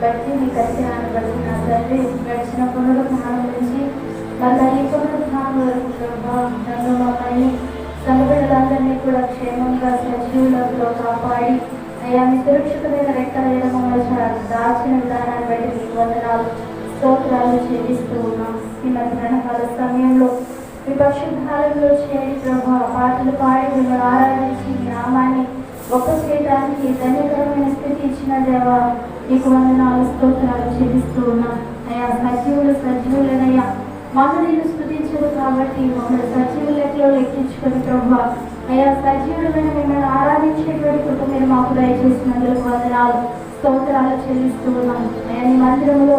బట్టి మీ కరిచనాన్ని బట్టి నా తండ్రి గడిచిన పునరుద్ధానం నుంచి మళ్ళీ ఈ పునరుద్ధానం వరకు ప్రభా నన్ను మమ్మల్ని సంఘటనలందరినీ కూడా క్షేమంగా సజీవులతో కాపాడి అయ్యా మీ సురక్షితమైన రెక్కల మమ్మల్ని దాచిన విధానాన్ని బట్టి మీకు వందనాలు స్తోత్రాలు చెల్లిస్తూ ఉన్నాం. ఈ మధ్యాహ్నకాల సమయంలో మీ పరిశుద్ధాలయంలో చేరి ప్రభా పాటలు పాడి మిమ్మల్ని ఆరాధించి మీ నామాన్ని గొప్ప చేయడానికి ధన్యకరమైన స్థితి ఇచ్చిన దేవా మీకు వందనాలు స్తోత్రాలు చెల్లిస్తూ ఉన్నాం. అయ్యా సజీవులనయ్యా మమ్మల్ని స్తుతించదు కాబట్టి మమ్మల్ని సజీవుల లెక్కలో లెక్కించుకొని ప్రభా అయ్యా సజీవులమైన మిమ్మల్ని ఆరాధించేటువంటి కృప మీరు మాకు దయచేసినందుకు వందనాలు స్తోత్రాలు చెల్లిస్తూ ఉన్నాం. అయ్యా ఈ మందిరంలో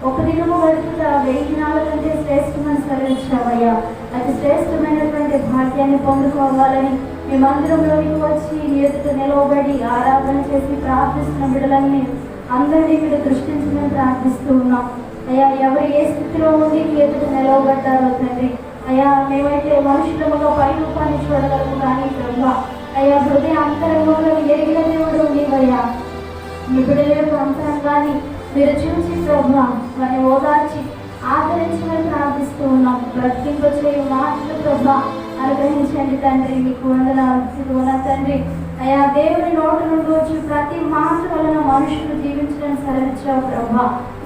ఒక దినము గడుపుతా 1000 దినాల కంటే శ్రేష్టమని సెలవిచ్చావయ్యా. అతి శ్రేష్టమైనటువంటి భాగ్యాన్ని పొందుకోవాలని మీ మందిరంలోకి వచ్చి నీ ఎదుట నిలవబడి ఆరాధన చేసి ప్రార్థిస్తున్న బిడ్డలని అందరినీ మీరు దృష్టించమని ప్రార్థిస్తూ ఉన్నాం. అయ్యా ఎవరు ఏ స్థితిలో ఉండి నీ ఎదుట నిలవబడ్డారో తండ్రి అయ్యా మేమైతే మనుషులముగా పై రూపాన్ని చూడగలము కానీ ప్రభా అయ్యా హృదయ అంతరంగంలో ఎరిగిన దేవుడు నీవయ్యా. మీ బిడ్డల యొక్క అంతరంగాన్ని మీరు చూసి ప్రభా వారిని ఓదార్చి ఆదరించమని ప్రార్థిస్తూ ఉన్నాం. బ్రతింప చేయు మాటలు ప్రభా అనుగ్రహించండి తండ్రి. మీకు వందనాలు తండ్రి. అయ్యా దేవుని నోటి నుండి వచ్చి ప్రతి మాట వలన మనుషులు జీవించడం సెలవిచ్చావు ప్రభా.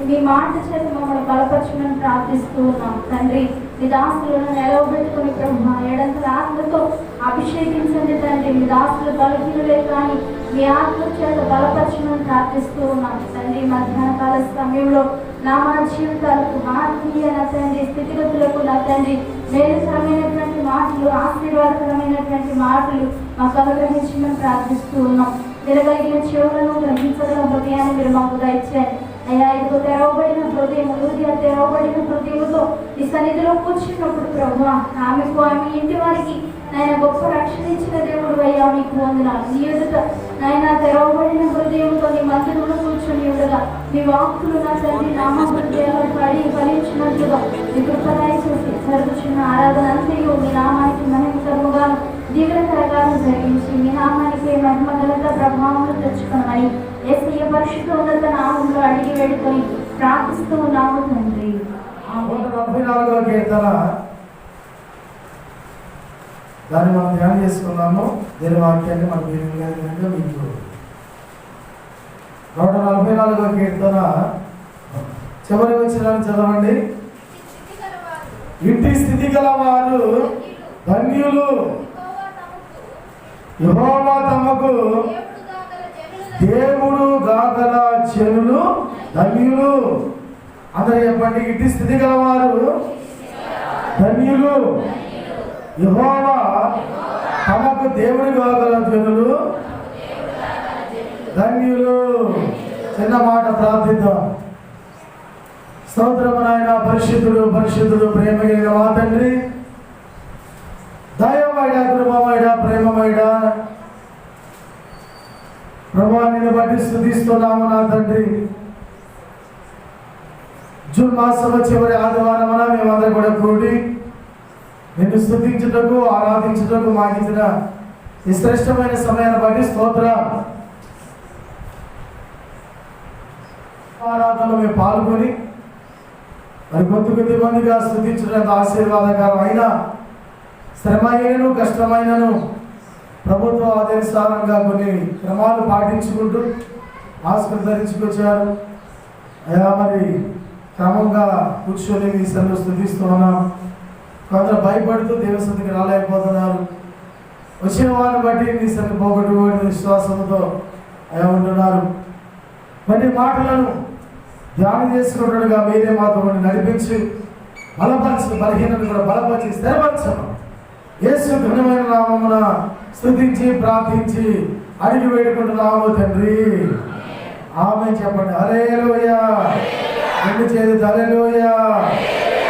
మీ మాట చేతి మమ్మల్ని బలపరచమని ప్రార్థిస్తూ ఉన్నాం తండ్రి. మీ దాసులను నిలవబెట్టుకుని ప్రభా ఏడంతల ఆత్మతో అభిషేకించండి తండ్రి. మీ దాసులు బలహీనులే కానీ మీ ఆత్మ చేత బలపరచమని ప్రార్థిస్తూ ఉన్నాం తండ్రి. మధ్యాహ్నకాల సమయంలో నా జీవితాలకు ఆత్మీయ నా తండ్రి స్థితిగతులకు నా తండ్రి మేలుకరమైనటువంటి మాటలు ఆశీర్వాదకరమైనటువంటి మాటలు మాకు అనుగ్రహించమని ప్రార్థిస్తూ ఉన్నాం. వినగలిగిన చెవులను గ్రహించగల హృదయాన్ని మీరు మాకు దయచేయండి అయ్యా. ఇదిగో తెరవబడిన హృదయం తెరవబడిన హృదయంతో ఈ సన్నిధిలో కూర్చున్నప్పుడు ప్రభా ఆమెకు ఆమె ఇంటి వారికి నాయన గొప్ప రక్షణ ఇచ్చిన దేవుడు అయ్యా మీకు వందనాలు. నీ ఎదుట నాయన తెరవబడిన హృదయంతో నీ మందిరంలో కూర్చొని ఉండగా మీ వాక్కులు నా తండ్రి నామ హృదయాలు పడి ఫలించినట్లుగా మీ కృపదాయి చేసి జరుగుతున్న ఆరాధన అంతయు మీ నామానికి మహిమకరముగా దీవెనకరంగా జరిగించి మీ నామానికి మహిమ ఘనత ప్రభావం తెచ్చుకోమని యేసయ్య పరిశుద్ధ ఉన్నత నామంలో అడిగి వేడుకొని ప్రార్థిస్తూ ఉన్నాము తండ్రి. 144వ కీర్తన దాన్ని మనం ధ్యానం చేసుకున్నాము. దీని వాక్యాన్ని మనకు మీకు 144వ కీర్తన చివరి వచ్చినాన్ని చదవండి. ఇంటి స్థితి గలవారు ధన్యులు, యెహోవా తమకు దేవుడు గాగల జనులు ధన్యులు. అందరూ చెప్పండి, ఇంటి స్థితి గలవారు ధన్యులు, యెహోవా తమకు దేవుడు గాగల జనులు ధన్యులు. చిన్న మాట ప్రార్థిద్దాం. స్తోత్రము నాయన. పరిశుద్ధుడు పరిశుద్ధుడు ప్రేమ కలిగిన మా తండ్రి, దయమైడ కృపమైడ ప్రేమమైడ ప్రభావాన్ని బట్టి స్తుతిస్తున్నాము నా తండ్రి. జూన్ మాసంలో చివరి ఆదివారమున మేమందరం కూడా కూడి నిన్ను స్తుతించుటకు ఆరాధించుటకు మాకు ఇచ్చిన ఈ శ్రేష్టమైన సమయాన్ని బట్టి స్తోత్ర. ఆరాధనలో మేము పాల్గొని మరి కొద్ది మందిగా స్తుతించడానికి ఆశీర్వాదకరం అయిన శ్రమైనను కష్టమైనను ప్రభుత్వ ఆదేశానంగా కొన్ని క్రమాలు పాటించుకుంటూ మాస్కులు ధరించుకొచ్చారు అయ్యా. మరి క్రమంగా కూర్చొని మీ సన్నిధిలో స్తుతిస్తున్నాం. కొందరు భయపడుతూ దేవసన్నిధికి రాలేకపోతున్నారు. వచ్చిన వారిని బట్టి నీ సన్నిధి పోగొట్టుకోవడం విశ్వాసంతో అయ్యా ఉంటున్నారు. మరి మాటలను ధ్యానం చేసుకున్నట్టుగా మీరే మాతో నడిపించి బలపరచు, బలహీనతను కూడా బలపరిచి స్థిరపరచను. యేసు ఘనమైన నామమున స్తుతించి ప్రార్థించి అడిగి వేడుకుంటున్నాము తండ్రి. ఆమేన్ చెప్పండి. హల్లెలూయా. రెండు చేతులు హల్లెలూయా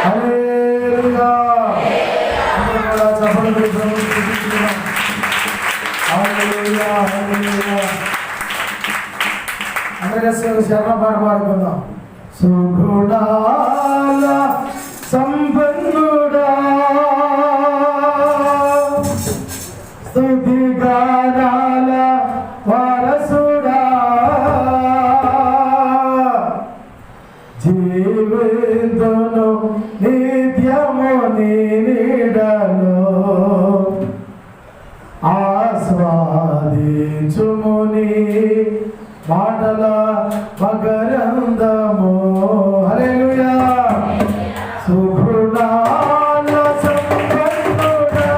హల్లెలూయా. చెప్పండి హల్లెలూయా హల్లెలూయా. అందరికీ శరణ పాట పాడుకుందాం. సుగుణాల సంపన్నుడా స్తుతి గానాల వారసుడా ఫలించుముని మాటల మకరందము. హల్లెలూయా. సుగుణాల సంపన్నుడా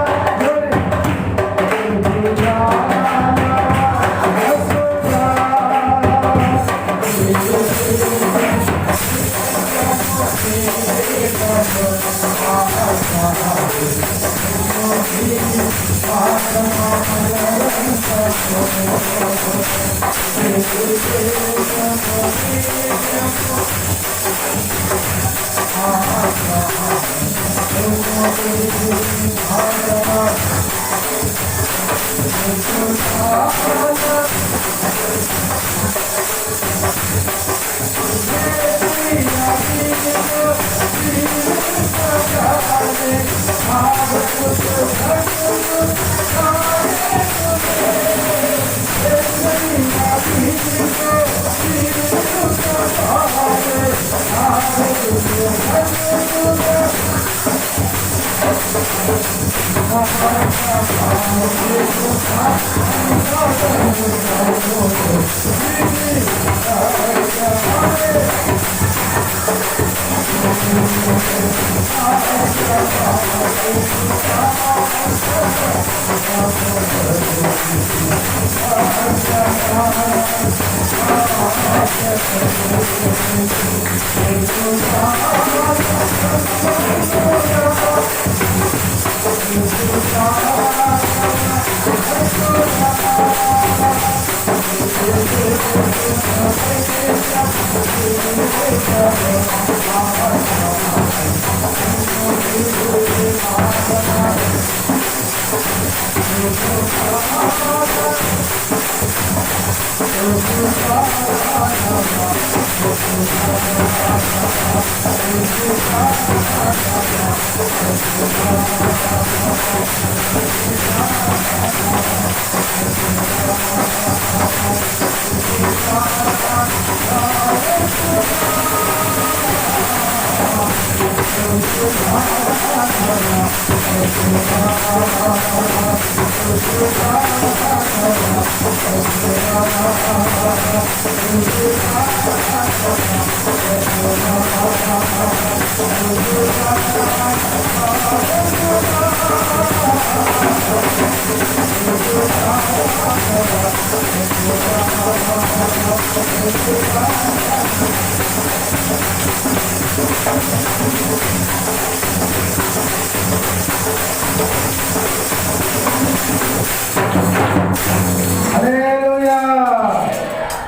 హల్లెలూయా.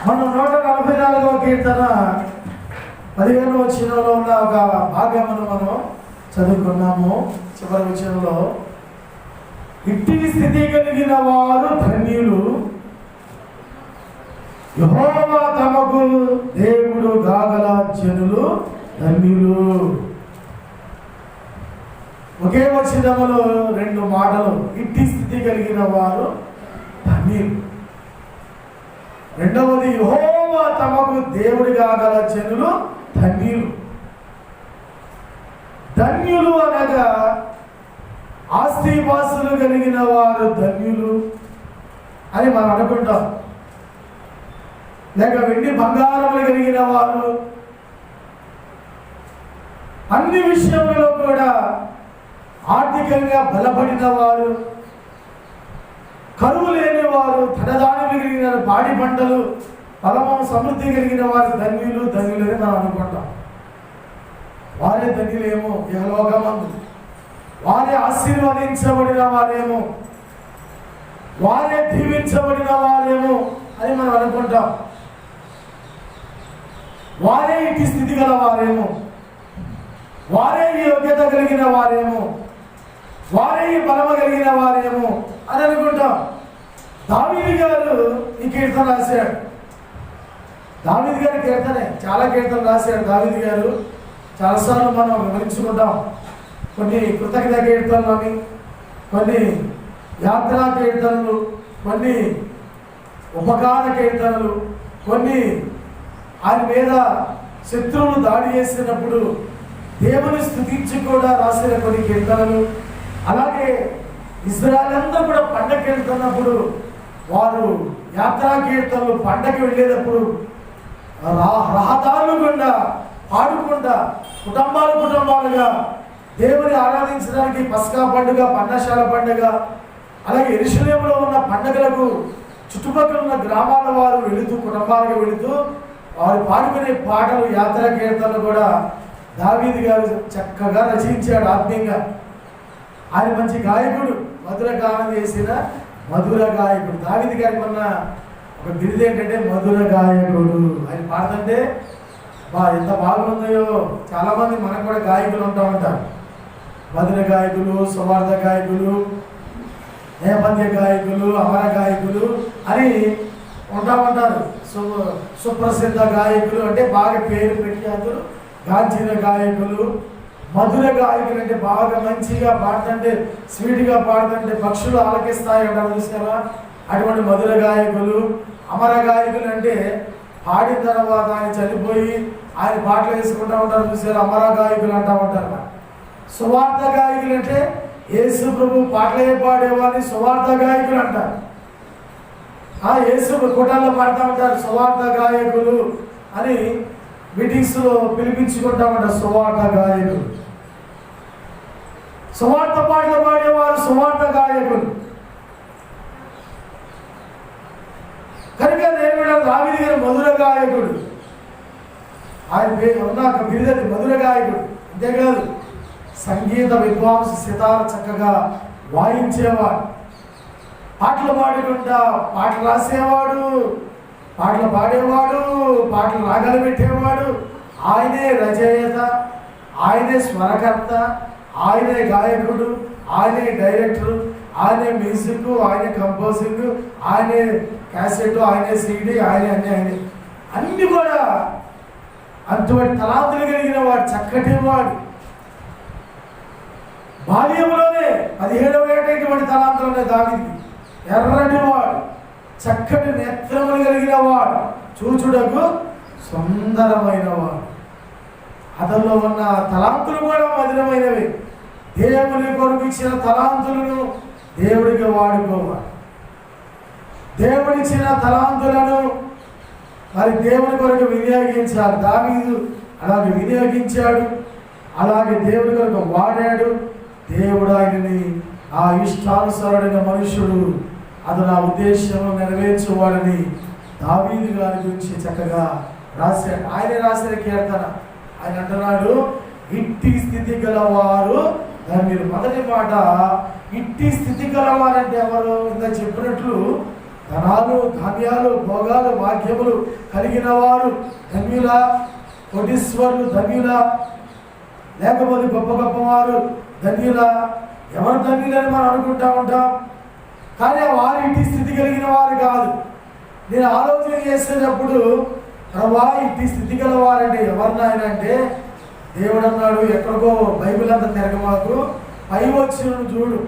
మనం 144వ కీర్తన 15వ వచనంలో ఉన్న ఒక భాగమును మనం చదువుకున్నాము. చివరి వచనంలో ఇట్టి స్థితి కలిగిన వారు ధన్యులు, యెహోవా తమకు దేవుడు గాగల జనులు ధన్యులు. ఒకే వచనములో రెండు మాటలు. ఇట్టి స్థితి కలిగిన వారు ధన్యులు. రెండవది యెహోవా తమకు దేవుడి గాగల జనులు ధన్యులు. ధన్యులు అనగా ఆస్తిపాస్తులు కలిగిన వారు ధన్యులు అని మనం అనుకుంటాం. లేక వెండి బంగారములు కలిగిన వారు, అన్ని విషయంలో కూడా ఆర్థికంగా బలపడిన వారు, కరువు లేని వారు, ధనధాన్యులు కలిగిన పాడి పంటలు, ఫలము సమృద్ధి కలిగిన వారు ధన్యులు ధన్యులు అని మనం అనుకుంటాం. వారే ధన్యులేమో యెహోవామందు, వారే ఆశీర్వదించబడిన వారేమో, వారే దీవించబడిన వారేమో అని మనం అనుకుంటాం. వారే ఇటు స్థితి గల వారేమో, వారే ఈ యోగ్యత కలిగిన వారేమో, వారే ఈ బలము కలిగిన వారేమో అని అనుకుంటాం. దావీదు గారు ఈ కీర్తన రాశాడు. దావీదు గారి కీర్తనే, చాలా కీర్తనలు రాశాడు దావీదు గారు. చాలాసార్లు మనం వివరించుకుంటాం. కొన్ని కృతజ్ఞత కీర్తనలు అని, కొన్ని యాత్రా కీర్తనలు, కొన్ని ఉపకార కీర్తనలు, కొన్ని ఆయన మీద శత్రువులు దాడి చేసినప్పుడు దేవుని స్తుతించి కూడా రాసిన కొన్ని కీర్తనలు. అలాగే ఇశ్రాయేలు అందరూ కూడా పండగకి వెళ్తున్నప్పుడు వారు యాత్రా కీర్తనలు పండగకి వెళ్ళేటప్పుడు రహదారులు గుండా పాడుకుంటా కుటుంబాలుగా దేవుని ఆరాధించడానికి పస్కా పండుగ, పన్నశాల పండుగ, అలాగే యెరూషలేములో ఉన్న పండుగలకు చుట్టుపక్కల ఉన్న గ్రామాల వారు వెళుతూ కుటుంబాలుగా వెళుతూ వారు పాడుకునే పాటలు, యాత్రా కీర్తనలు కూడా దావీదు గారు చక్కగా రచించాడు. ఆత్మీయంగా ఆయన మంచి గాయకుడు, మధుర గానం చేసిన మధుర గాయకుడు. దావీదు గారికి ఉన్న ఒక బిరుదు ఏంటంటే మధుర గాయకుడు. ఆయన పాడుతుంటే ఎంత బాగుందో. చాలామంది మనకు కూడా గాయకులు ఉంటా ఉంటారు. మధుర గాయకులు, సువార్త గాయకులు, నేపథ్య గాయకులు, అమర గాయకులు అని ఉంటా ఉంటారు. సుప్రసిద్ధ గాయకులు అంటే బాగా పేరు ప్రఖ్యాతులు గాంచిన గాయకులు. మధుర గాయకులు అంటే బాగా మంచిగా పాడుతుంటే, స్వీట్గా పాడుతుంటే పక్షులు ఆలకిస్తాయి అంటారు చూసారా, అటువంటి మధుర గాయకులు. అమర గాయకులు అంటే పాడిన తర్వాత ఆయన చనిపోయి ఆయన పాటలు వేసుకుంటూ ఉంటారు చూసారు, అమర గాయకులు అంటూ ఉంటారు. సువార్త గాయకులు అంటే యేసు ప్రభు పాటలే పాడేవాడిని సువార్త గాయకులు అంటారు. యేసు కూటాల్లో పాడుతూ ఉంటారు సువార్త గాయకులు అని మీటింగ్స్లో పిలిపించుకుంటా ఉంటారు సువార్త గాయకులు. సువార్త పాటలు పాడేవారు సువార్త గాయకులు. కనుక దేవుడు దావీదు గారు మధుర గాయకుడు. ఆయన పేరు ఉన్న బిరుదది మధుర గాయకుడు. అంతేకాదు సంగీత విద్వాంస సితార చక్కగా వాయించేవాడు, పాటలు పాడుకుంటా పాటలు రాసేవాడు, పాటలు పాడేవాడు, పాటలు రాగాలు పెట్టేవాడు. ఆయనే రచయిత, ఆయనే స్వరకర్త, ఆయనే గాయకుడు, ఆయనే డైరెక్టర్, ఆయనే మ్యూజిక్, ఆయనే కంపోజింగ్, ఆయనే క్యాసెట్, ఆయనే సీడీ, ఆయనే అన్ని కూడా అటువంటి తలాంతులు కలిగిన వాడు, చక్కటి వాడు. బాల్యంలోనే 17వ ఏట ఇటువంటి తలాంతులు ఉన్నాయి దావీదుకి. ఎర్రటి వాడు, చక్కటి నేత్రములు కలిగిన వాడు, చూచుటకు సుందరమైన వాడు. అతనిలో ఉన్న తలాంతులు కూడా మధురమైనవి. దేవుని కొరకు ఇచ్చిన తలాంతులను దేవుడికి వాడుకోవాలి. దేవుడిచ్చిన తలాంతులను మరి దేవుని కొరకు వినియోగించాలి. దావీదు అలాగే వినియోగించాడు, అలాగే దేవుని కొరకు వాడాడు. దేవుడు ఆయనని ఆ ఇష్టానుసారుడైన మనుషుడు, అతను ఆ ఉద్దేశం నెరవేర్చేవాడని దావీదు గారి గురించి చక్కగా రాశాడు. ఆయన రాసిన కీర్తన ఆయన అంటున్నాడు, ఇట్టి స్థితి గలవారు. దాని మీరు మొదటి మాట, ఇట్టి స్థితి గలవారంటే ఎవరు? ఇంత చెప్పినట్లు ధనాలు, ధాన్యాలు, భోగాలు, భాగ్యములు కలిగిన వారు ధన్యుల, కోటీశ్వరులు ధన్యుల, లేకపోతే గొప్ప గొప్పవారు ధన్యుల. ఎవరు ధన్యులని మనం అనుకుంటా ఉంటాం, కానీ వారు ఇట్టి స్థితి కలిగిన వారు కాదు. నేను ఆలోచన చేసేటప్పుడు ప్రభా ఇట్టి స్థితి గల వారంటే ఎవరినాయన అంటే, దేవుడు అన్నాడు ఎక్కడికో బైబిల్ అంతా తిరగమాకు, పై వచ్చిన చూడు,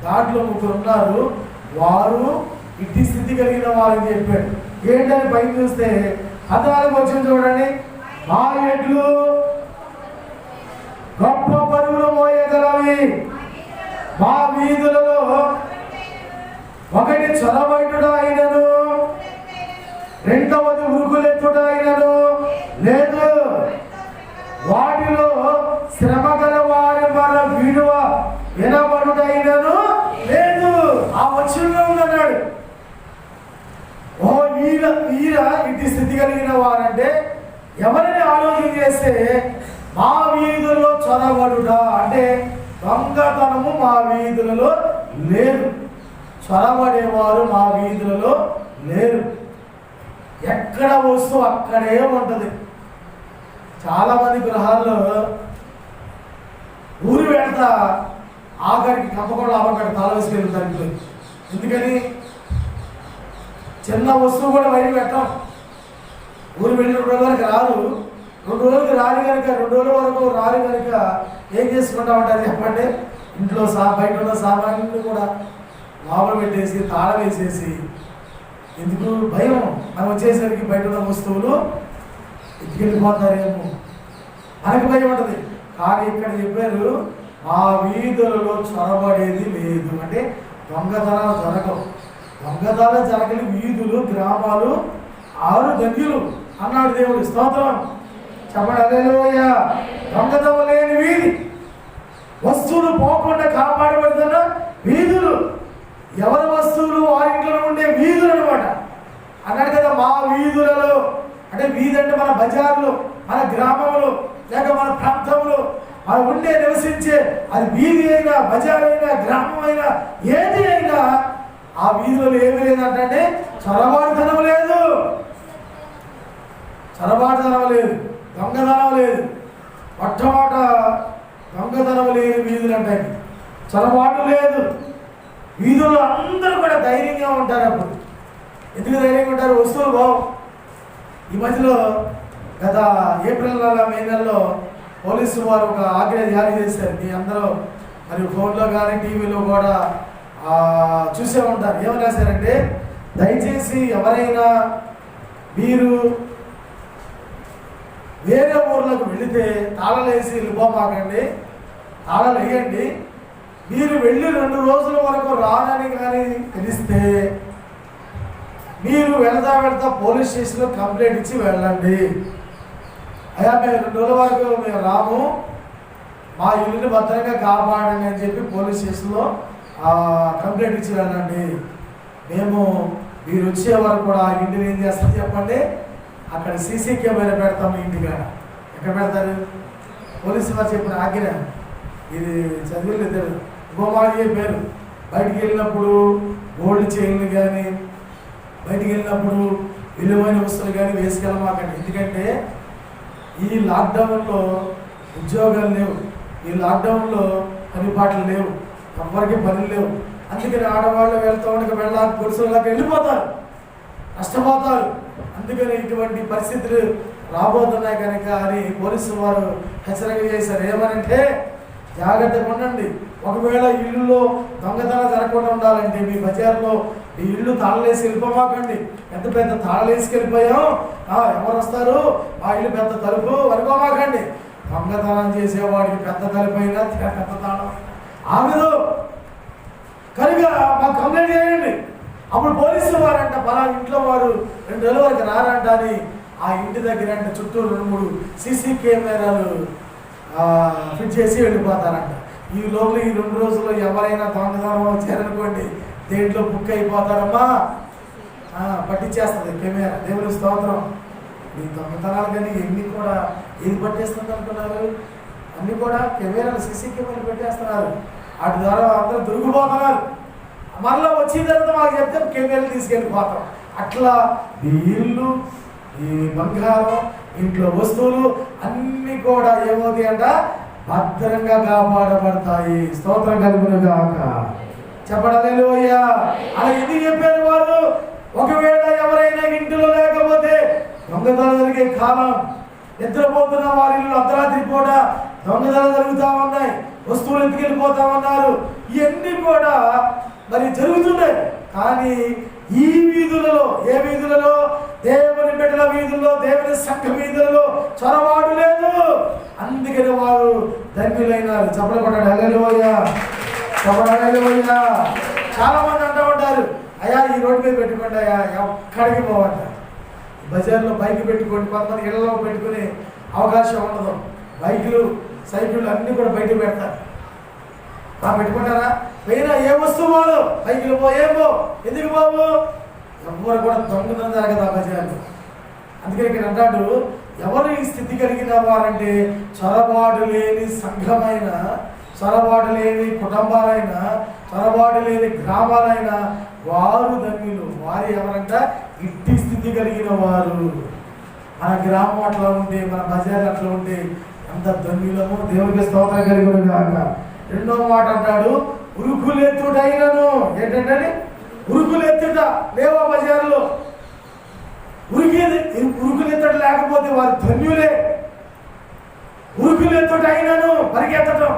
దాంట్లో 3 ఉన్నారు, వారు ఇట్టి స్థితి కలిగిన వారని చెప్పాడు. ఏంటని పైకి చూస్తే 14 వచ్చిన చూడండి, మా ఎడ్లు గొప్ప బరువులు మోయగలవి, మా వీధులలో ఒకటి చొరబట్టుడు అయినను, రెండవది ఉరుకులెత్తుడు అయినను లేదు, వాటిలో శ్రమ గల వారి మన విడువ వినబడుటైనను లేదు. ఆ వచనంలో ఉన్నాడు. ఓ ఈయన ఇట్టి స్థితి కలిగిన వారంటే ఎవరిని ఆలోచన చేస్తే, మా వీధుల్లో చొరబడుట అంటే దొంగతనము మా వీధులలో లేదు, చొరబడేవారు మా వీధులలో లేరు. ఎక్కడ వస్తువు అక్కడే ఉంటుంది. చాలామంది గృహాల్లో ఊరు వెళ్తా ఆఖరికి కప్పకుండా అమ్మకడ తాళ వేసుకెళ్తారు. ఎందుకని? చిన్న వస్తువు కూడా బయట పెట్టాం. ఊరు వెళ్ళిన 2 రోజుల వరకు రారు, 2 రోజులకి రారు కనుక, 2 రోజుల వరకు రారు కనుక ఏం చేసుకుంటా ఉంటారు చెప్పండి? ఇంట్లో బయట ఉన్న సామాన్యులు కూడా లోపల పెట్టేసి తాళం వేసేసి, ఎందుకు భయం, మనం వచ్చేసరికి బయట ఉన్న వస్తువులు ఎత్తుకెళ్ళిపోతారేమో మనకు భయం ఉంటుంది. కానీ ఇక్కడ చెప్పారు, మా వీధులలో చొరబడేది లేదు, అంటే దొంగతనాలు జరగవు. దొంగతనం జరగని వీధులు గ్రామాలు 6 ధన్యులు అన్నాడు దేవుడు. స్తోత్రం చెప్పండి హల్లెలూయా. దొంగతనం లేని వీధి, వస్తువులు పోకుండా కాపాడబడుతున్న వీధులు, ఎవరి వస్తువులు వారి ఇంట్లో ఉండే వీధులు అనమాట. అన్నాడు కదా, మా వీధులలో, అంటే వీధి అంటే మన బజార్లు, మన గ్రామంలో, లేక మన ప్రాంతంలో మనం ఉండే నివసించే, అది వీధి అయినా బజార్ అయినా గ్రామం అయినా ఏది అయినా, ఆ వీధిలో ఏమీ లేదంటే చొరబాటుతనం లేదు, చొరబాటుతనం లేదు, దొంగతనం లేదు. మొట్టమొదట దొంగతనం లేని వీధులు అంటాయి, చొరబాటు లేదు. వీధుల్లో అందరూ కూడా ధైర్యంగా ఉంటారు. అప్పుడు ఎందుకు ధైర్యంగా ఉంటారు? వస్తువులు బావు. ఈ మధ్యలో గత ఏప్రిల్ నెల మే నెలలో పోలీసు వారు ఒక ఆజ్ఞ జారీ చేశారు. మీ అందరూ మరి ఫోన్లో కానీ టీవీలో కూడా చూసే ఉంటారు. ఏమని రాశారంటే, దయచేసి ఎవరైనా మీరు వేరే ఊర్లకు వెళితే తాళలేసి వెళ్ళిపోమాకండి, తాళాలు వేయండి. మీరు వెళ్ళి 2 రోజుల వరకు రానని కానీ తెలిస్తే మీరు వెళ్తా పోలీస్ స్టేషన్లో కంప్లైంట్ ఇచ్చి వెళ్ళండి. అయ్యా మేము 2 రోజుల వరకు మేము రాము, మా ఇల్లుని భద్రంగా కాపాడండి అని చెప్పి పోలీస్ స్టేషన్లో కంప్లైంట్ ఇచ్చి వెళ్ళండి. మేము మీరు వచ్చే వరకు కూడా ఆ ఇంటిని ఏం చేస్తాం చెప్పండి, అక్కడ సీసీ కెమెరా పెడతాము ఇంటికాడ. ఎక్కడ పెడతారు? పోలీసు వారు చెప్పిన ఆజ్ఞ ఇది. చదివిన ఇద్దరు గోమాడి పేరు. బయటికి వెళ్ళినప్పుడు గోల్డ్ చైన్లు కానీ, బయటికి వెళ్ళినప్పుడు విలువైన వస్తువులు కానీ వేసుకెళ్ళమాకండి. ఎందుకంటే ఈ లాక్డౌన్లో ఉద్యోగాలు లేవు, ఈ లాక్డౌన్లో పని పాటలు లేవు, ఎవరికి పనులు లేవు. అందుకని ఆడవాళ్ళు వెళ్తూ వెళ్ళాక పురుషులకు వెళ్ళిపోతారు, నష్టపోతారు. అందుకని ఇటువంటి పరిస్థితులు రాబోతున్నాయి కనుక అని పోలీసు వారు హెచ్చరిక చేశారు. ఏమనంటే, జాగ్రత్తగా ఉండండి. ఒకవేళ ఇల్లులో దొంగతనం జరగకుండా ఉండాలంటే మీ బజార్లో ఈ ఇల్లు తాళలేసి వెళ్ళిపోమాకండి. పెద్ద పెద్ద తాళలేసి వెళ్ళిపోయాం, ఎవరు వస్తారు, ఆ ఇల్లు పెద్ద తలుపు అనుకోమాకండి. దొంగతనం చేసేవాడికి పెద్ద తలుపు అయినా పెద్ద తాళం ఆగదు కనుక మాకు కంప్లైంట్ చేయండి. అప్పుడు పోలీసులు వారంట పలానా ఇంట్లో వారు 2 రోజుల వరకు రారంట అని ఆ ఇంటి దగ్గర అంటే చుట్టూ 2-3 సీసీ కెమెరాలు ఫిట్ చేసి వెళ్ళిపోతారంట. ఈ లోపల ఈ 2 రోజుల్లో ఎవరైనా దొంగతనం చేరనుకోండి, దేంట్లో బుక్ అయిపోతారమ్మా, పట్టించేస్తుంది కెమెరా. దేవుని స్తోత్రం. ఈ దొంగతనాలు కానీ ఎన్ని కూడా ఏది పట్టేస్తుంది అనుకున్నారు? అన్ని కూడా కెమెరాలు, సీసీ కెమెరాలు పెట్టేస్తున్నారు. వాటి ద్వారా అందరూ దొరికిపోతున్నారు. మరలా వచ్చిన తర్వాత మాకు చెప్తే కెమెరాలు తీసుకెళ్ళిపోతాం. అట్లా ఈ ఇల్లు, ఈ బంగారం, ఇంట్లో వస్తువులు అన్నీ కూడా ఏమవుతాయి అంట, భద్రంగా కాపాడబడతాయి. స్తోత్రం కలుగును గాక. చెప్పడం హల్లెలూయా. అలా ఎందుకు చెప్పారు వారు? ఒకవేళ ఎవరైనా ఇంటిలో లేకపోతే దొంగతనం జరిగే కాలం, నిద్రపోతున్న వారి ఇల్లు అర్ధరాత్రి పూట దొంగతనం జరుగుతూ ఉన్నాయి, వస్తువులు ఎత్తుకెళ్ళిపోతా ఉన్నారు. ఇవన్నీ కూడా మరి జరుగుతున్నాయి. కానీ ఈ వీధులలో, ఏ వీధులలో? దేవుని బిడ్డల వీధుల్లో, దేవుని సంఘ వీధులలో చొరబాటు లేదు. అందుకని వారు ధన్యులైనారు. చెప్పలు కొట్టాడు హల్లెలూయా, చెప్పడు హల్లెలూయా. చాలా మంది అంటూ ఉంటారు, అయ్యా ఈ రోడ్డు మీద పెట్టుకోండి అయ్యా, ఎక్కడికి పోవంట. బజార్లో బైక్ పెట్టుకోండి, కొంతమంది ఇళ్లలో పెట్టుకునే అవకాశం ఉండదు. బైకులు, సైకిళ్ళు అన్నీ కూడా బయటకు పెడతారు. పెట్టుకుంటారా? పైన ఏ వస్తువు పోదు, బైకులు ఏమో ఎందుకు బాబు? ఎవరు కూడా దొంగతనం జరగదు ఆ బజార్లో. అందుకని ఇక్కడ అంటాడు, ఎవరు ఈ స్థితి కలిగిన వారంటే చొరబాటు లేని సంఘమైన, చొరబాటు లేని కుటుంబాలైన, చొరబాటు లేని గ్రామాలైన వారు ధన్యులు. వారు ఎవరంట? ఇట్టి స్థితి కలిగిన వారు. మన గ్రామం అట్లా ఉంటే, మన బజార్ అట్లా ఉంటే ఎంత ధన్యులము. దేవునికి స్తోత్రం కలుగును గాక. 2వ మాట అంటాడు, ఉరుకులెత్తుటైనను. ఏంటంటే ఉరుకులెత్తుట లేవా బజార్లో? ఉరుకులెత్తుట లేకపోతే వారు ధన్యులే. ఉరుకులెత్తుటైనను, పరిగెత్తటం.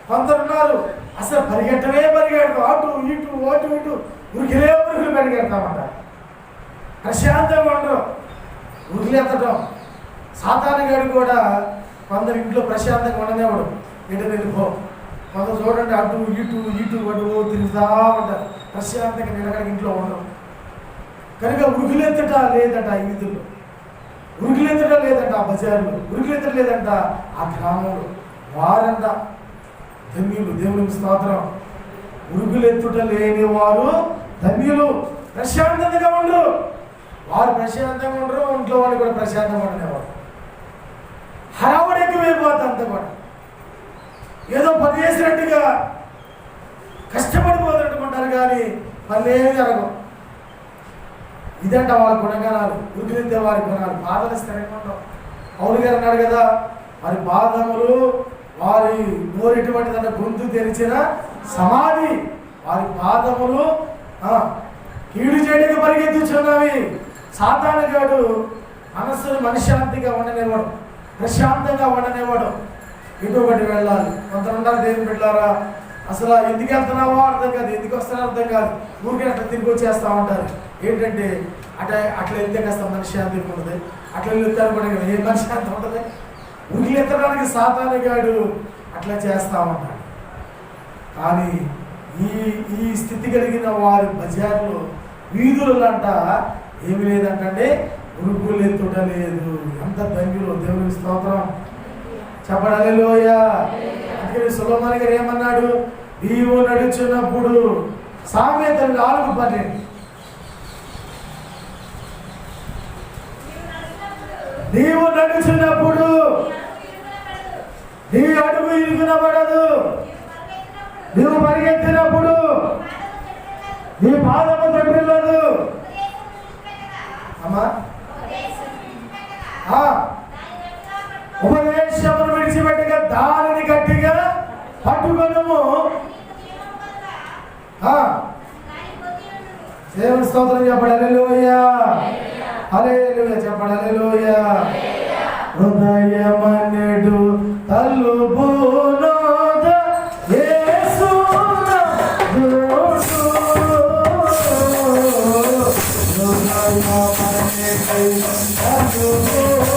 కొందరున్నారు అసలు పరిగెట్టమే పరిగెడతాం, అటు ఇటు ఉరికిలే ఉరుకులు పరిగెడతామంట. ప్రశాంతంగా ఉండరు, ఉరుకులెత్తటం. సాతాను గారు కూడా కొందరు ఇంట్లో ప్రశాంతంగా ఉండనేవాడు. ఎటు వెళ్ళిపో. కొందరు చూడండి అటు ఇటు తిరుగుతూ ఉంటారు. ప్రశాంతంగా నిలకడ ఇంట్లో ఉండరు. కనుక ఉరుకులెత్తట లేదట ఈ వీధుల్లో, ఉరుకులెత్తట లేదంట ఆ బజార్లో, ఉరుకులెత్తట లేదంట ఆ గ్రామంలో. వారంట ధన్యులు, దేవునికి స్తోత్రం. ఉరుకులెత్తుట లేని వారు ధన్యులు, ప్రశాంతంగా ఉండరు. వారు ప్రశాంతంగా ఉండరు, ఇంట్లో వాళ్ళు కూడా ప్రశాంతంగా ఉండేవారు. హడావుడి ఎక్కువైపోతుంది అంతా కూడా. ఏదో పని చేసినట్టుగా కష్టపడిపోతున్నట్టుకుంటారు కానీ పని ఏమి జరగవు. ఇదంట వాళ్ళ గుణగణాలు, ఉరికిలిద్దే వారి గుణాలు. బాధలు స్థిరంగా ఉండవు. పౌలు గారు అన్నాడు కదా, వారి పాదములు వారి నోరెటువంటిదంటే గొంతు తెరిచిన సమాధి, వారి పాదములు కీడు చేయడానికి పరిగెత్తుచున్నవి. సాతానుగాడు మనస్సును మనశ్శాంతిగా ఉండనివ్వడు, ప్రశాంతంగా ఉండనివ్వడు. ఇటు ఒకటి వెళ్ళాలి. కొంతమంది దేవుని బిడ్డలారా, అసలు ఎందుకు వెళ్తున్నావో అర్థం కాదు, ఎందుకు వస్తానో అర్థం కాదు, ఊరికి అట్లా తిరిగి వచ్చేస్తూ ఉంటారు. ఏంటంటే అట్లా వెళ్తే కాస్త మనశ్శాంతి ఉంటుంది, అట్లా వెళ్తారు కూడా ఏ మనశ్శాంతి ఉంటుంది. ఊరికి ఎత్తడానికి సాతానుగాడు అట్లా చేస్తూ ఉంటాడు. కానీ ఈ స్థితి కలిగిన వారి బజార్లో వీధులంట ఏమి లేదంటే ఉరుకులు ఎత్తుట లేదు. ఎంత ధన్యులు, దేవునికి స్తోత్రం. చెప్పండి హల్లెలూయా. అందుకని సొలొమోను గారు ఏమన్నాడు, నీవు నడుచున్నప్పుడు, సామెతలు 4:12, నీవు నడుచున్నప్పుడు నీ అడుగు ఇరుగునబడదు, నీవు పరిగెత్తినప్పుడు నీ పాదము తొట్టిల్లదు. అమ్మా ఉపదేశమును విడిచిపెట్టగా దానిని గట్టిగా పట్టుకొనుము. దేవుని స్తోత్రం చెప్పండి హల్లెలూయా. హల్లెలూయా చెప్పండి హల్లెలూయా. హృదయమన్నెడు తలుపునోద యేసు నామమును, హృదయమన్నెడు తలుపునోద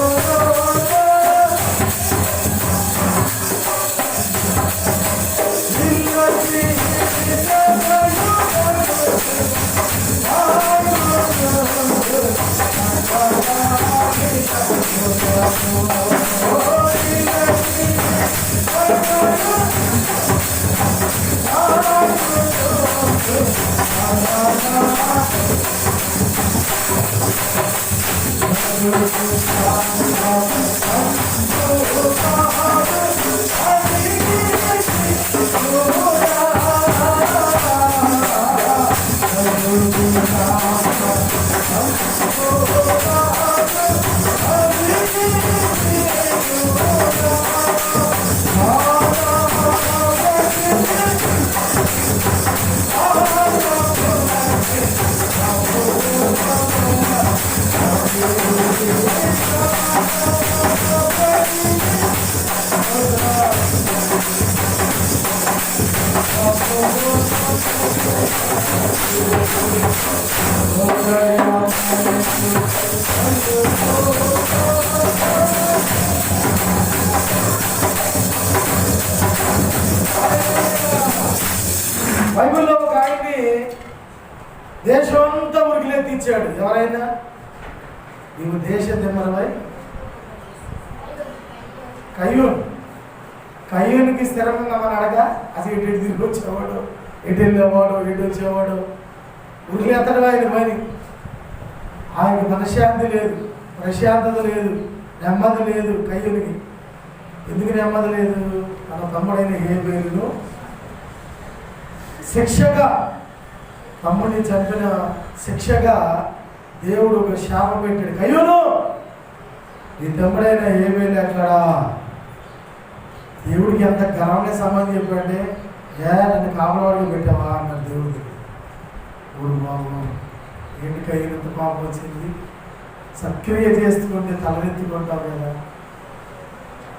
బైబిల్లో ఒక ఆయన్ని దేశమంతా ఉరికిలెత్తిచ్చాడు. ఎవరైనా నీవు దేశ దిమ్మరమై, కయ్యూనికి స్థిరంగా మన అడగా అసలు ఎటు తిరిగి వచ్చేవాడు, ఎటు వెళ్ళేవాడు, ఎటు వచ్చేవాడు. ఉరికిలెత్తడం ఆయన పని. ఆయనకి మనశ్శాంతి లేదు, ప్రశాంతత లేదు, నెమ్మది లేదు. కయ్యూనికి ఎందుకు నెమ్మది లేదు? తన తమ్ముడైన హేబేలును శిక్షగా, తమ్ముడిని చంపిన శిక్షగా దేవుడు ఒక శాపం పెట్టాడు. కయ్యూను, నీ తమ్ముడైన హేబేలు ఎక్కడా? దేవుడికి ఎంత ఘనంగా సమాధి చెప్పండి. నన్ను కాపలవాడిగా పెట్టావా అన్నాడు దేవుడికి. ఊరు బాబు ఏంటి కయ్యూనంత పాపం వచ్చింది? సక్రియ చేసుకుంటే తలనెత్తుకుంటావు కదా,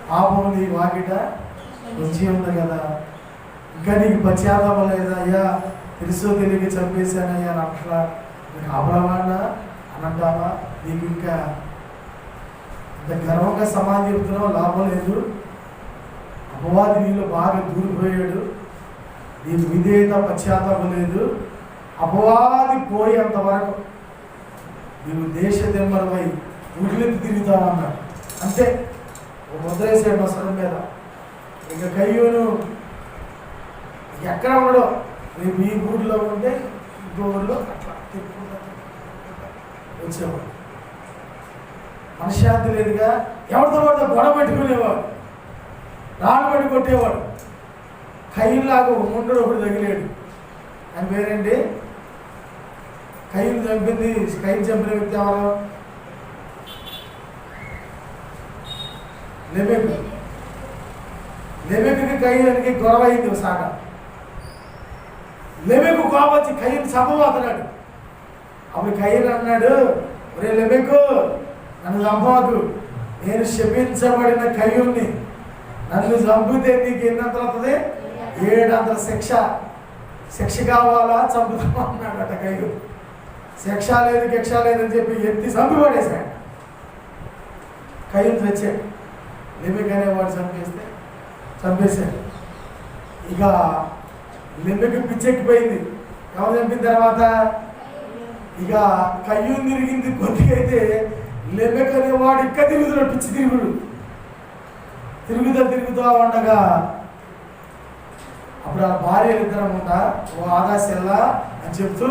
పాపం నీ వాకిట వచ్చి ఉంది కదా, ఇంకా నీకు పశ్చాత్తాపం లేదా? అయ్యా తెలుసో తెలియక చంపేశానయ్యా అని అట్లా నీకు ఆపలవాడినా అని అంటావా? నీకు ఇంకా ఇంత గర్వంగా సమాధి చెప్తున్నావు, లాభం లేదు. అపవాది నీలో బాగా దూరిపోయాడు, నీకు విధేయత పశ్చాత్తాపం లేదు. అపవాది పోయేంత వరకు నీవు దేశ దిమ్మరమై ఉగిలెత్తి తిరుగుతావన్నాడు. అంతే, ఓ ముద్ర వేసాడు మా సరం మీద. ఇక కయ్యూను ఎక్కడ ఉండడో, రేపు ఈ ఊరిలో ఉంటే ఇంకో ఊరిలో అట్లా వచ్చేవాడు. మనశ్శాంతి లేదుగా, ఎవరితో పడితే గొడవ పెట్టుకునేవాడు, రాళ్ళు పెట్టి కొట్టేవాడు. కయ్యూలాగా ముందు ఒకటి తగిలేడు. ఆయన పేరేంటి? కయ్యూను చంపింది, కయ్యూను చంపిన వ్యక్తి ఎవరు? లెమెకు. లెమెకుకి కయ్యూనికి గొడవ అయింది ఒకసారి. లెమెకు కోపం వచ్చి కయ్యూను చంపబోతున్నాడు. అప్పుడు కయ్యూను అన్నాడు, ఒరే లెమెకు, నన్ను చంపవద్దు, నేను శపించబడిన కయ్యూన్ని, నన్ను చంపితే నీకు ఎన్నంతలు వస్తుంది? 700 శిక్ష. శిక్ష కావాలా? చంపుతామా అన్నాడట కయ్యూను. శిక్ష లేదు గిక్ష లేదని చెప్పి ఎత్తి చంపి పడేశాడు. కయ్యూను తెచ్చాడు. లెమెకు అనేవాడు చంపేశాడు. ఇక లెమెకు పిచ్చెక్కిపోయింది. ఎవరు చంపిన తర్వాత ఇక కయ్యూను తిరిగింది కొద్దిగా. అయితే లెమెకు అనేవాడు ఇంకా తిరుగుతున్నాడు, పిచ్చి తిరుగుతూ ఉండగా అప్పుడు ఆ భార్యలు ఇద్దరు ఉంటా, ఓ ఆదాశల్లా అని చెప్తూ,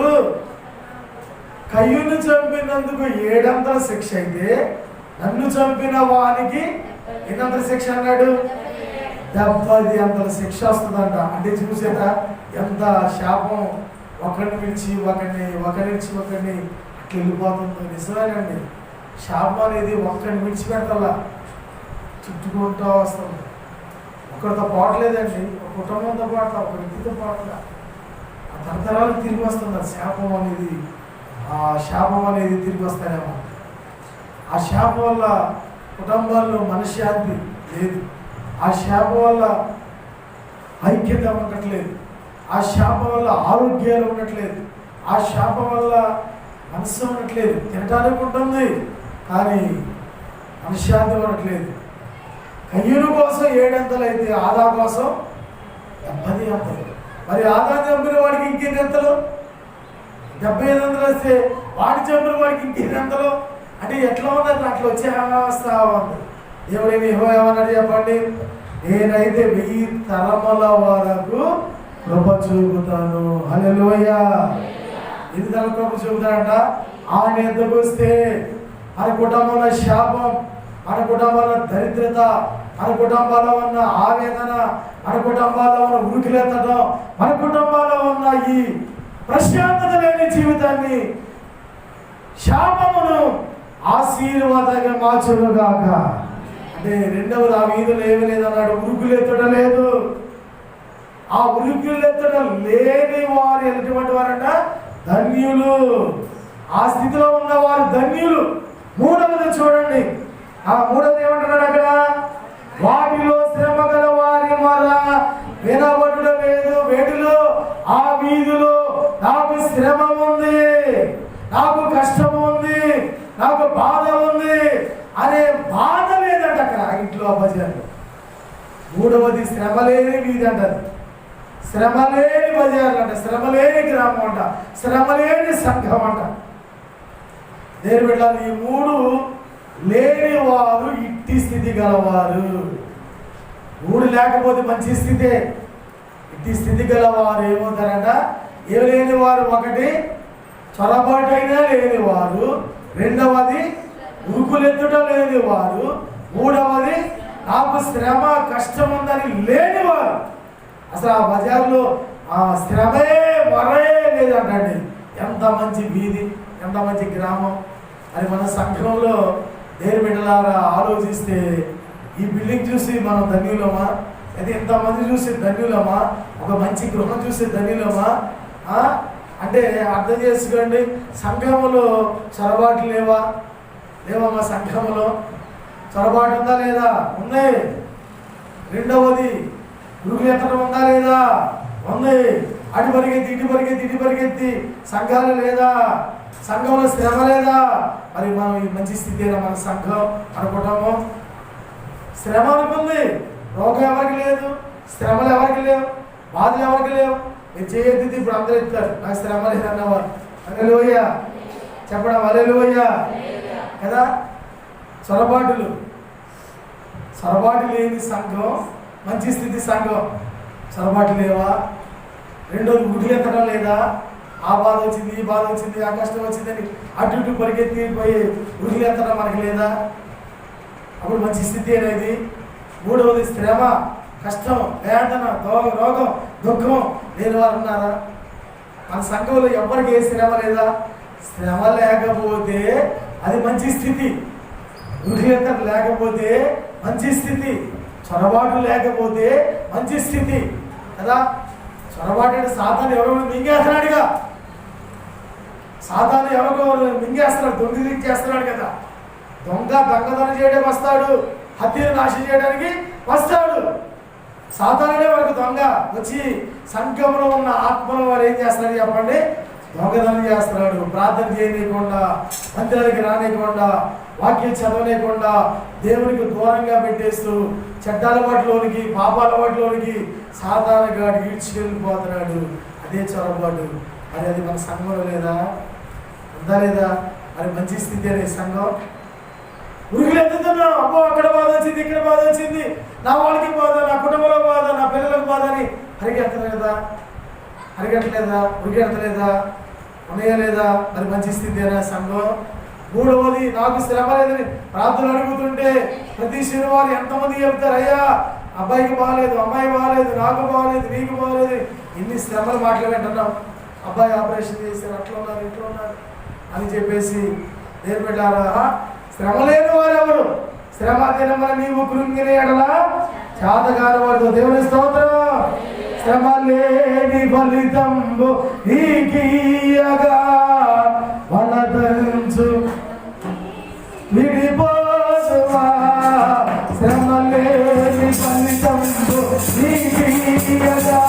కయ్యూను చంపినందుకు 700 శిక్ష అయితే నన్ను చంపిన వానికి ఎన్నంతల శిక్ష అన్నాడు? 70 అంతల శిక్ష వస్తుందంట. అంటే చూసేట ఎంత శాపం, ఒకరిని విడిచి ఒకరిని అట్లా వెళ్ళిపోతుందో. నిజమేనండి, శాపం అనేది ఒక్కరిని విడిచిపెట్టాలా, చుట్టుకుంటూ వస్తుంది. ఒకరితో పోవట్లేదండి, ఒక కుటుంబంతో పాటు, ఒక వ్యక్తితో పాటు ఆ తరతరాలు తిరిగి వస్తుంది. ఆ శాపం అనేది తిరిగి వస్తాయేమో. ఆ శాపం వల్ల కుటుంబాల్లో మనశ్శాంతి లేదు, ఆ శాపం వల్ల ఐక్యత ఉండట్లేదు, ఆ శాపం వల్ల ఆరోగ్యాలు ఉండట్లేదు, ఆ శాపం వల్ల మనసు ఉండట్లేదు. తినటానికి ఉంటుంది కానీ మనశ్శాంతి ఉండట్లేదు. కయ్యూను కోసం 700 అయితే ఆదా కోసం 70 అంతలు. మరి ఆదా చంపిన వాడికి ఇంకెన్ని అంతలు? 75 వస్తే వాడి చంపిన వాడికి ఇంకెన్ని అంతలు? అంటే ఎట్లా ఉందంటే అట్లా వచ్చేస్తా ఉంది. దేవుడేమి ఏమన్నాడు చెప్పండి? నేనైతే 1000 తరముల వరకు కృప చూపుతాను. హల్లెలూయా. ఎన్ని తరం కృప చూపుతాడంట? ఆయన ఎద్దకు వస్తే మన కుటుంబంలో శాపం, మన కుటుంబంలో దరిద్రత, మన కుటుంబాల్లో ఉన్న ఆవేదన, మన కుటుంబాల్లో ఉన్న ఉరికిలెత్తడం, మన కుటుంబాల్లో ఉన్న ఈ ప్రశాంతత లేని జీవితాన్ని, శాపమును ఆశీర్వాదంగా మార్చుగాక. అంటే రెండవది, ఆ వీధులు ఏమి లేదన్నాడు, ఉరుకులెత్తడం లేదు. ఆ ఉరుకులెత్తడం లేని వారు ఎటువంటి వారంట? ధన్యులు. ఆ స్థితిలో ఉన్నవారు ధన్యులు. మూడవది చూడండి, ఆ మూడవది ఏమంటున్నాడు అక్కడ? వాటిలో శ్రమ గల వారి మొర వినబడుట లేదు. వేటిలో? ఆ వీధిలో నాకు శ్రమ ఉంది, నాకు కష్టం ఉంది, నాకు బాధ ఉంది అనే బాధ లేదంట అక్కడ ఇంట్లో బజార్లో. మూడవది శ్రమ లేని వీధి అంటారు, శ్రమ లేని బజార్లు అంట, శ్రమ లేని గ్రామం అంట, శ్రమ లేని సంఘం అంట. దేని పెట్టాలి? ఈ మూడు లేని వారు ఇట్టి స్థితి గలవారు. మూడు లేకపోతే మంచి స్థితే. ఇట్టి స్థితి గలవారు ఏమవుతారంట? ఏమి లేని వారు, ఒకటి చొరబాటైనా లేని వారు, రెండవది ఉరుకులెత్తుట లేని వారు, మూడవది నాకు శ్రమ కష్టం ఉందని లేని వారు. అసలు ఆ బజార్లో ఆ శ్రమే మరే లేదంటండి. ఎంత మంచి వీధి, ఎంత మంచి గ్రామం. అది మన సంఘంలో దేని బిడ్డలారా ఆలోచిస్తే ఈ బిల్డింగ్ చూసి మనం ధన్యులమా? అయితే ఇంతమంది చూసి ధన్యులమా? ఒక మంచి గృహం చూసి ధన్యులమా? అంటే అర్థం చేసుకోండి, సంఘములో చొరబాటు లేవా? మా సంఘములో చొరబాటు ఉందా లేదా? ఉంది. రెండవది గురువులు ఎత్తడం ఉందా లేదా? ఉంది. అటు పరిగెత్తి సంఘాలు లేదా? సంఘంలో శ్రమ లేదా? మరి మనం ఈ మంచి స్థితిలో మన సంఘం, మన కుటుంబం శ్రమ అనుకుంది. రోగం ఎవరికి లేదు, శ్రమలు ఎవరికి లేవు, బాధలు ఎవరికి లేవు. మీరు చేయొద్దు, ఇప్పుడు అందరూ ఎత్తారు నాకు శ్రమ లేదన్నవారు. హల్లెలూయా చెప్పడం, హల్లెలూయా కదా. చొరబాటు లేని సంఘం మంచి స్థితి సంఘం. చొరబాటు లేవా? రెండోది గుడ్లు ఎత్తడం లేదా? ఆ బాధ వచ్చింది, ఈ బాధ వచ్చింది, ఆ కష్టం వచ్చిందని అటు ఇటు పరిగెత్తి పోయి గుడ్లు ఎత్తడం మనకి లేదా? అప్పుడు మంచి స్థితి అనేది. మూడవది శ్రమ, కష్టం, వేదన, రోగం, దుఃఖం లేని వారు ఉన్నారా? మన సంఘంలో ఎవరికి ఏ శ్రమ లేదా? శ్రమ లేకపోతే అది మంచి స్థితి. వృద్ధత లేకపోతే మంచి స్థితి. చొరబాటు లేకపోతే మంచి స్థితి కదా. చొరబాటు అంటే సాతాను ఎవరో మింగేస్తున్నాడుగా. సాతాను ఎవరో మింగేస్తున్నాడు, దొంగిలించేస్తున్నాడు కదా. దొంగతనం చేయడానికి వస్తాడు, హత్యను నాశనం చేయడానికి వస్తాడు. సాతానుడే వరకు దొంగ వచ్చి సంఘంలో ఉన్న ఆత్మలో వాడు ఏం చేస్తున్నాడు చెప్పండి? దొంగతనం చేస్తున్నాడు. ప్రార్థన చేయనీయకుండా, మందిరానికి రానియకుండా, వాక్యం చదవలేకుండా, దేవునికి దూరంగా పెట్టేస్తూ చెడ్డాల వాటిలోనికి, పాపాల వాటిలోనికి సాధారణంగా ఈడ్చుకెళ్ళిపోతున్నాడు. అదే చొరబాటు. మరి అది మన సంఘంలో లేదా? ఉందా లేదా? మరి మంచి స్థితి అనే సంఘం. ఉరుకులు ఎత్తుతున్నాం, అబ్బో అక్కడ బాధ వచ్చింది, ఇక్కడ బాధ వచ్చింది, నా వాళ్ళకి బాధ, నా కుటుంబంలో బాధ, నా పిల్లలకు బాధ అని అరిగెత్తలేదా? ఉరికెడతలేదా? ఉన్నాయా లేదా? మరి మంచి స్థితి అనే సంఘం. మూడవది, నాకు శ్రమ లేదని ప్రార్థన అడుగుతుంటే ప్రతి శనివారం ఎంతమంది చెప్తారు, అయ్యా అబ్బాయికి బాగాలేదు, అమ్మాయి బాగాలేదు, నాకు బాగాలేదు, నీకు బాగాలేదు, ఇన్ని శ్రమలు మాట్లాడుతున్నాం. అబ్బాయి ఆపరేషన్ చేశారు, అట్లా ఉన్నారు, ఇట్లా ఉన్నారు అని చెప్పేసి నేను పెట్టారా? శ్రమ లేని వారు ఎవరు? శ్రమ దినమున నీవు కృంగిన ఎడల చేతగాని వాడు. దేవుని స్తోత్రం. శ్రమ లేని ఫలితంబు నీకియగా వలదంచు విడిపోదువా. శ్రమ లేని ఫలితంబు నీకియగా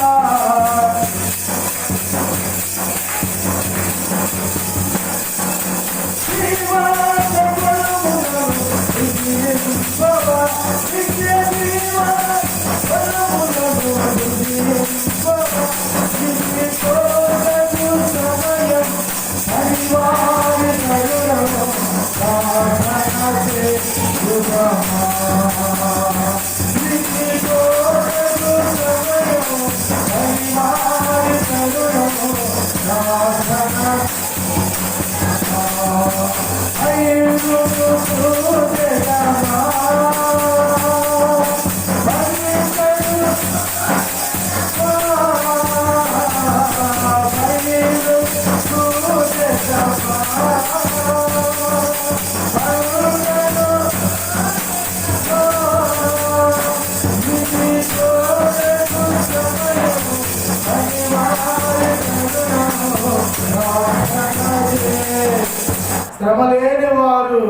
శ్రమ లేని వారు.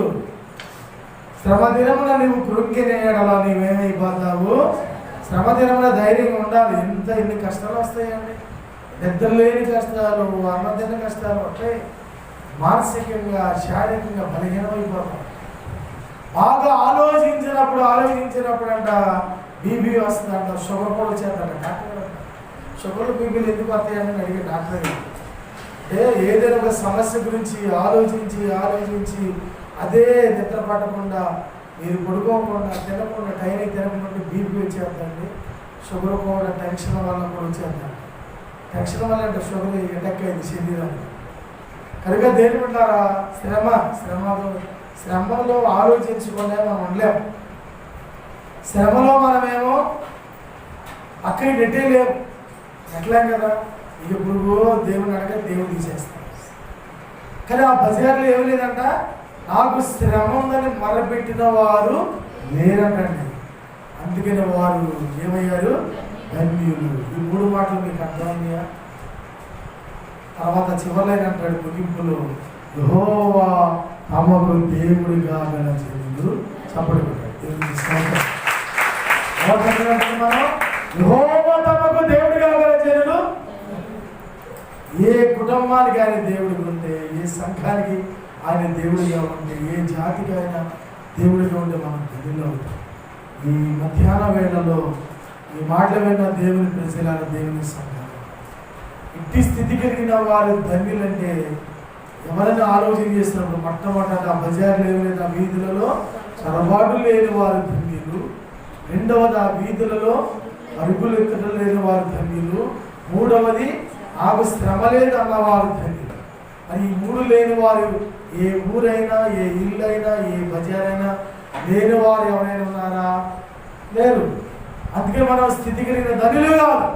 శ్రమ దినమున నువ్వు కృంగిన ఎడల నీవేమైపోతావు? శ్రమ దినమున ధైర్యంగా ఉండాలి. ఎన్ని కష్టాలు వస్తాయండి. నిద్ర లేని కష్టాలు, అన్నదిన కష్టాలు అంటే మానసికంగా, శారీరకంగా బలహీనమైపోతాం. బాగా ఆలోచించినప్పుడు అంట బీపీ వస్తుందంట, షుగర్ కూడా వచ్చేదంట. డాక్టర్ షుగర్లు బీపీలు ఎందుకు వస్తాయని అడిగే డాక్టర్. అంటే ఏదైనా ఒక సమస్య గురించి ఆలోచించి అదే నిద్ర పట్టకుండా, మీరు పడుకోకుండా, తినకుండా, టైంకి తినకుండా బీపీ వచ్చేద్దండి. షుగర్ కూడా టెన్షన్ వల్ల కూడా వచ్చేద్దండి. టెన్షన్ వల్ల అంటే షుగర్ అటాక్ అయింది శరీరానికి. కనుక దేని ఉంటారా? శ్రమలో ఆలోచించుకునే మనం ఉండలేము. శ్రమలో మనమేమో అక్కడి నెట్టేలేము. ఎట్లా కదా, ఇప్పుడు దేవుని అడగ దేవుడు తీసేస్తాం. కానీ ఆ బజార్లో ఏమి లేదంట, నాకు శ్రమ ఉందని మొరపెట్టిన వారు లేరంటండి. అందుకని వారు ఏమయ్యారు? ధన్యులు. ఈ 3 మాటలు మీకు అర్థమయ్యా? తర్వాత చివరిలో అంటాడు ముగింపులో, యెహోవా తమకు దేవుడిగా గల జనులు. చప్పటి కొట్టాడు. దేవుడికి స్తోత్రం. యెహోవా తమకు దేవుడిగా గల జనులు. ఏ కుటుంబానికి ఆయన దేవుడిగా ఉంటే, ఏ సంఘానికి ఆయన దేవుడిగా ఉంటే, ఏ జాతికి ఆయన దేవుడిగా ఉంటే మనం ధన్యులు అవుతాం. ఈ మధ్యాహ్న వేళలో ఈ మాటలు విన్న దేవుని ప్రజల, దేవుని సంఘాలు ఇట్టి స్థితి కలిగిన వారు ధన్యులంటే ఎవరైనా ఆలోచన చేసినప్పుడు మొట్టమొదట ఆ బజార్లు ఏమైనా వీధులలో చొరబాటు లేని వారు ధన్యులు, రెండవది ఆ వీధులలో అరుగులు ఎత్తడం లేని వారు ధన్యులు, మూడవది నాకు శ్రమ లేదు అన్నవారు ధన్యులు. మరి ఈ మూడు లేని వారు ఏ ఊరైనా, ఏ ఇల్లైనా, ఏ బజారైనా లేని వారు ఎవరైనా ఉన్నారా? లేరు. అందుకే మనం స్థితి కలిగిన ధన్యులు కాదు,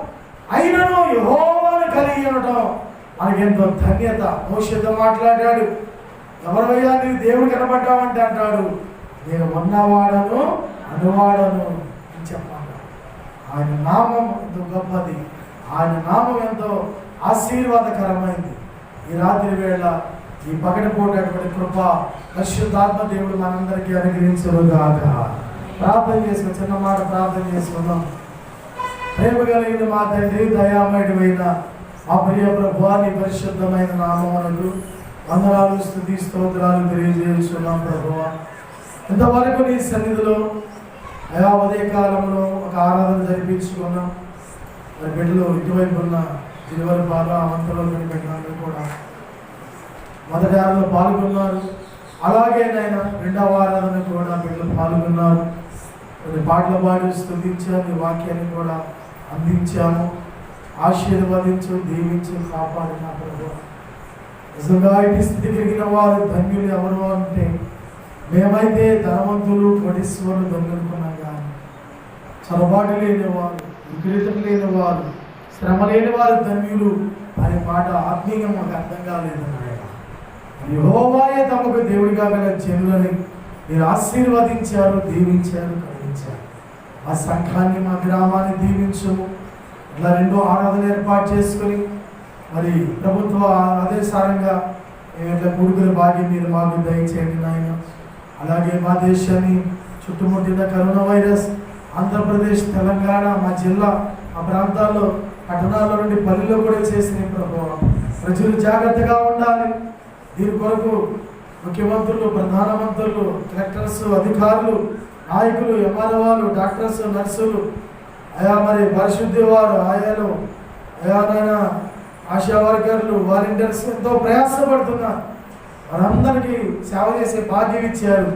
అయినను యెహోవాను కలిగి ఉండటం మనకెంతో ధన్యత. మోషేతో మాట్లాడాడు, ఎవరైనా నీవు దేవుడు కనబడ్డావంటే అంటాడు, నేను ఉన్నవాడను అనువాడను అని చెప్పాను. ఆయన నామం ఎంతో గొప్పది, ఆయన నామం ఎంతో ఆశీర్వాదకరమైంది. ఈ రాత్రి వేళ ఈ పగటిపోయేటువంటి కృప పరిశుద్ధాత్మ దేవుడు మనందరికీ అనుగ్రహించుగాక. ప్రార్థన చేసుకుని చిన్న మాట ప్రార్థన చేసుకుందాం. ప్రేమ కలిగిన మా తండ్రి, దయామయుడైన మా ప్రియ ప్రభువా, నీ పరిశుద్ధమైన నామమునకు వందనాలు, స్తుతి స్తోత్రాలు తెలియజేస్తున్నాం ప్రభువా. ఇంతవరకు నీ సన్నిధిలో అయా ఉదయకాలంలో ఒక ఆరాధన జరిపించుకున్నాం. మరి బిడ్డలు ఇటువైపు ఉన్న జిలువరి పాలు అవంతలో బిడ్డలందరూ కూడా మొదటి ఆరాధనలో పాల్గొన్నారు. అలాగే నాయన రెండవ ఆరాధన కూడా బిడ్డలు పాల్గొన్నారు. కొన్ని పాటలు పాడి స్తుతించాము, నీ వాక్యాన్ని కూడా అందించాము. ఆశీర్వదించు, దీవించు, కాపాడిన ప్రభు. నిజంగా ఇటు స్థితి కలిగిన వారు ధన్యులు ఎవరు అంటే, మేమైతే ధనవంతులు కోటీశ్వరులు దొంగనుకున్నాం కానీ చొరబాటు లేని వారు, విపరీతం లేని వారు, శ్రమ లేని వారు ధన్యులు అనే మాట ఆత్మీయంగా మాకు అర్థం కాలేదు. యెహోవాయే తమకు దేవుడిగా గల జనులని మీరు ఆశీర్వదించారు, దీవించారు, కలిగించారు. ఆ సంఘాన్ని, మా గ్రామాన్ని దీవించము. ఇలా రెండో ఆరాధన ఏర్పాటు చేసుకుని మరి ప్రభుత్వ ఆదేశారంగా ఇట్లా కూడుకుల భాగ్యం మీరు మాకు దయచేయండి నాయన. అలాగే మా దేశాన్ని చుట్టుముట్టిన కరోనా వైరస్ ఆంధ్రప్రదేశ్, తెలంగాణ, మా జిల్లా, మా ప్రాంతాల్లో, పట్టణాల్లో నుండి పల్లెల్లో కూడా చేసిన ప్రభావం ప్రజలు జాగ్రత్తగా ఉండాలి. దీని కొరకు ముఖ్యమంత్రులు, ప్రధానమంత్రులు, కలెక్టర్స్, అధికారులు, నాయకులు, ఎంఆర్ఓలు, డాక్టర్స్, నర్సులు, అయా మరి పరిశుద్ధి వారు, ఆయాలు, అయానైనా ఆశా వర్కర్లు, వాలంటీర్స్ ఎంతో ప్రయాసపడుతున్నారు. వారందరికీ సేవ చేసే భాగ్యం ఇచ్చారు.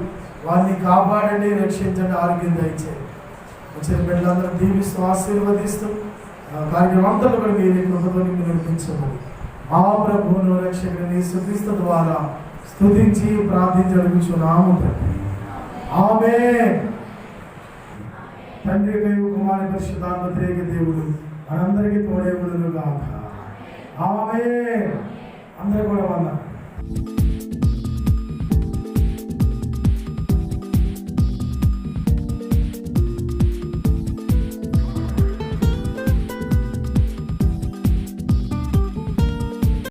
వారిని కాపాడండి, రక్షించండి, ఆరోగ్యం దయచేయండి. వచ్చిన బిడ్డలందరూ దీవిస్తూ ఆశీర్వదిస్తూ కార్యక్రమం అంతా కూడా మీరు కృపతో నిర్మించమని మా ప్రభువును రక్షకుని యేసుక్రీస్తు ద్వారా స్తుతించి ప్రార్థించి అడుగుచున్నాము తండ్రి. ఆమేన్. తండ్రి కుమారి పరిశుద్ధాత్మ త్రియేక దేవుడు మనందరికీ తోడేవుడును గాక. ఆమేన్. అందరూ కూడా వందనాలు.